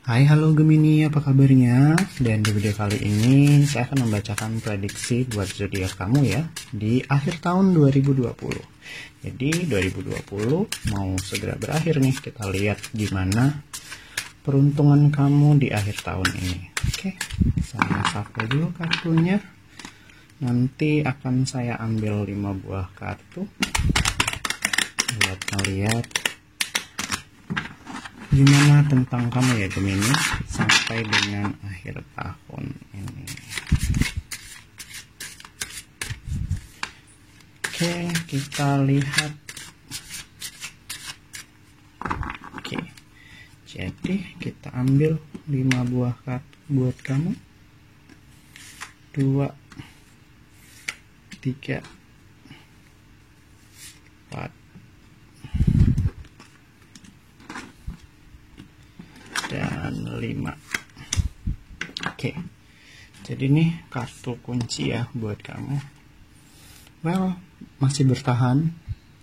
Hai, halo Gemini, apa kabarnya? Dan di video kali ini saya akan membacakan prediksi buat zodiak kamu ya di akhir tahun 2020. Jadi 2020 mau segera berakhir nih. Kita lihat gimana peruntungan kamu di akhir tahun ini. Oke, saya shuffle dulu kartunya. Nanti akan saya ambil 5 buah kartu buat melihat gimana tentang kamu ya Gemini sampai dengan akhir tahun ini. Oke, kita lihat. Oke, jadi kita ambil 5 buah kartu buat kamu. 2, 3, 4, dan 5. Oke, jadi nih kartu kunci ya buat kamu. Well, masih bertahan.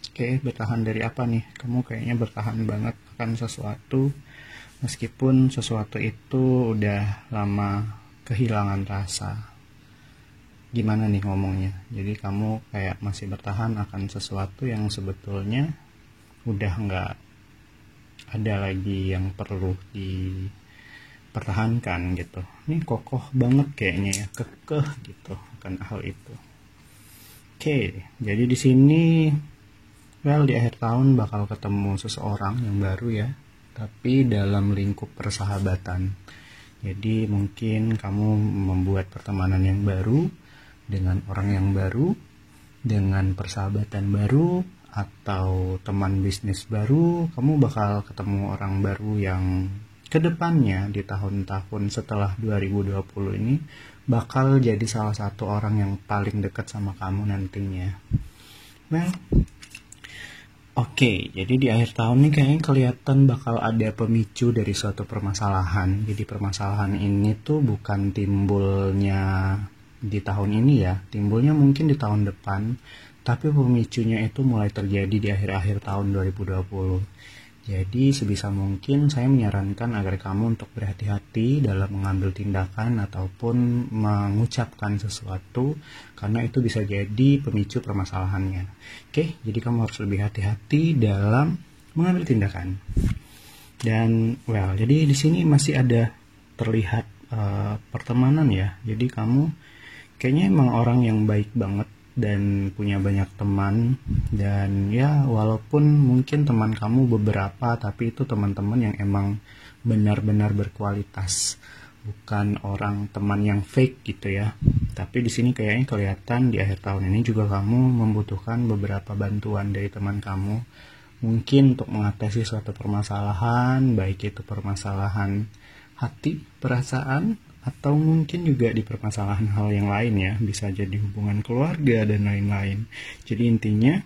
Oke, bertahan dari apa nih? Kamu kayaknya bertahan banget akan sesuatu, meskipun sesuatu itu udah lama kehilangan rasa. Gimana nih ngomongnya? Jadi kamu kayak masih bertahan akan sesuatu yang sebetulnya udah nggak ada lagi yang perlu dipertahankan gitu. Ini kokoh banget kayaknya ya, kekeh gitu akan hal itu. Oke, jadi di sini di akhir tahun bakal ketemu seseorang yang baru ya, tapi dalam lingkup persahabatan. Jadi mungkin kamu membuat pertemanan yang baru dengan orang yang baru, dengan persahabatan baru, atau teman bisnis baru. Kamu bakal ketemu orang baru yang kedepannya di tahun-tahun setelah 2020 ini bakal jadi salah satu orang yang paling dekat sama kamu nantinya. Oke, jadi di akhir tahun ini kayaknya kelihatan bakal ada pemicu dari suatu permasalahan. Jadi permasalahan ini tuh bukan timbulnya di tahun ini ya, timbulnya mungkin di tahun depan, tapi pemicunya itu mulai terjadi di akhir-akhir tahun 2020. Jadi sebisa mungkin saya menyarankan agar kamu untuk berhati-hati dalam mengambil tindakan ataupun mengucapkan sesuatu, karena itu bisa jadi pemicu permasalahannya. Oke, jadi kamu harus lebih hati-hati dalam mengambil tindakan. Dan jadi di sini masih ada terlihat pertemanan ya. Jadi kamu kayaknya emang orang yang baik banget dan punya banyak teman, dan ya walaupun mungkin teman kamu beberapa, tapi itu teman-teman yang emang benar-benar berkualitas, bukan orang teman yang fake gitu ya. Tapi di sini kayaknya kelihatan di akhir tahun ini juga kamu membutuhkan beberapa bantuan dari teman kamu, mungkin untuk mengatasi suatu permasalahan, baik itu permasalahan hati, perasaan, atau mungkin juga di permasalahan hal yang lain ya, bisa jadi hubungan keluarga dan lain-lain. Jadi intinya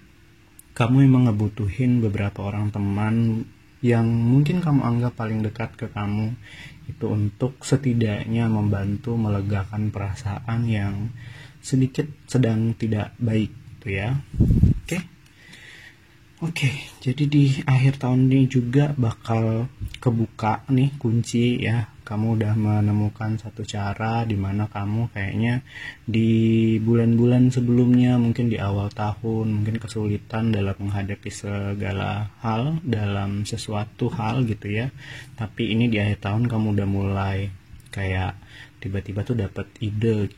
kamu emang ngebutuhin beberapa orang teman yang mungkin kamu anggap paling dekat ke kamu, itu untuk setidaknya membantu melegakan perasaan yang sedikit sedang tidak baik gitu ya. Oke, jadi di akhir tahun ini juga bakal kebuka nih kunci ya. Kamu udah menemukan satu cara di mana kamu kayaknya di bulan-bulan sebelumnya, mungkin di awal tahun, mungkin kesulitan dalam menghadapi segala hal, dalam sesuatu hal gitu ya. Tapi ini di akhir tahun kamu udah mulai kayak tiba-tiba tuh dapat ide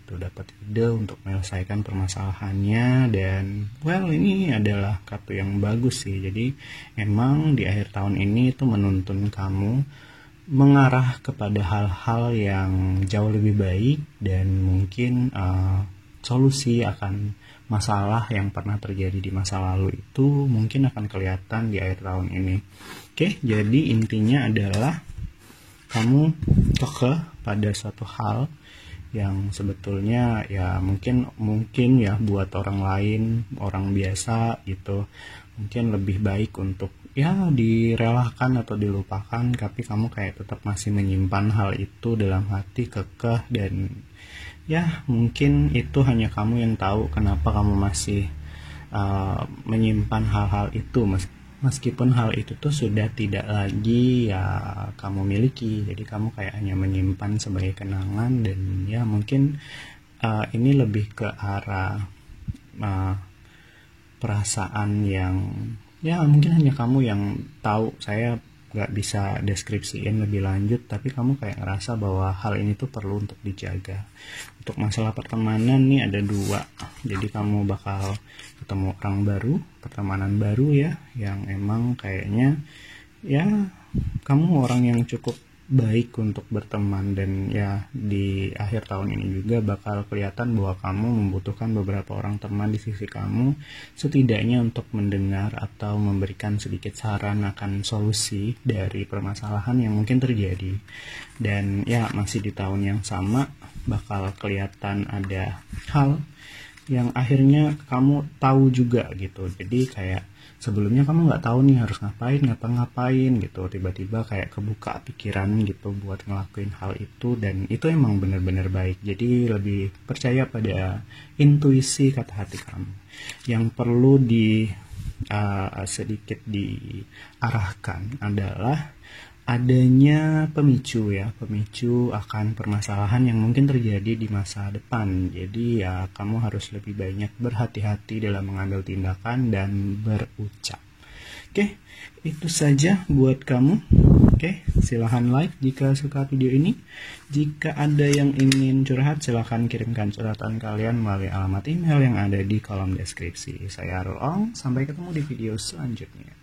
untuk menyelesaikan permasalahannya. Dan ini adalah kartu yang bagus sih. Jadi emang di akhir tahun ini tuh menuntun kamu mengarah kepada hal-hal yang jauh lebih baik, dan mungkin solusi akan masalah yang pernah terjadi di masa lalu itu mungkin akan kelihatan di akhir tahun ini. Oke, jadi intinya adalah kamu kekeh pada suatu hal yang sebetulnya ya mungkin ya buat orang lain, orang biasa gitu, mungkin lebih baik untuk ya direlakan atau dilupakan, tapi kamu kayak tetap masih menyimpan hal itu dalam hati, kekeh, dan ya mungkin itu hanya kamu yang tahu kenapa kamu masih menyimpan hal-hal itu meskipun hal itu tuh sudah tidak lagi ya kamu miliki, jadi kamu kayak hanya menyimpan sebagai kenangan. Dan ya mungkin ini lebih ke arah uh, perasaan yang ya mungkin hanya kamu yang tahu. Saya nggak bisa deskripsiin lebih lanjut, tapi kamu kayak ngerasa bahwa hal ini tuh perlu untuk dijaga. Untuk masalah pertemanan nih ada dua, jadi kamu bakal ketemu orang baru, pertemanan baru ya, yang emang kayaknya ya kamu orang yang cukup baik untuk berteman. Dan ya di akhir tahun ini juga bakal kelihatan bahwa kamu membutuhkan beberapa orang teman di sisi kamu, setidaknya untuk mendengar atau memberikan sedikit saran akan solusi dari permasalahan yang mungkin terjadi. Dan ya masih di tahun yang sama bakal kelihatan ada hal yang akhirnya kamu tahu juga gitu. Jadi kayak sebelumnya kamu nggak tahu nih harus ngapain gitu, tiba-tiba kayak kebuka pikiran gitu buat ngelakuin hal itu, dan itu emang bener-bener baik. Jadi lebih percaya pada intuisi kata hati kamu. Yang perlu sedikit diarahkan adalah adanya pemicu akan permasalahan yang mungkin terjadi di masa depan. Jadi ya kamu harus lebih banyak berhati-hati dalam mengambil tindakan dan berucap. Oke, itu saja buat kamu. Oke, silahkan like jika suka video ini. Jika ada yang ingin curhat, silahkan kirimkan curhatan kalian melalui alamat email yang ada di kolom deskripsi. Saya Arul Ong, sampai ketemu di video selanjutnya.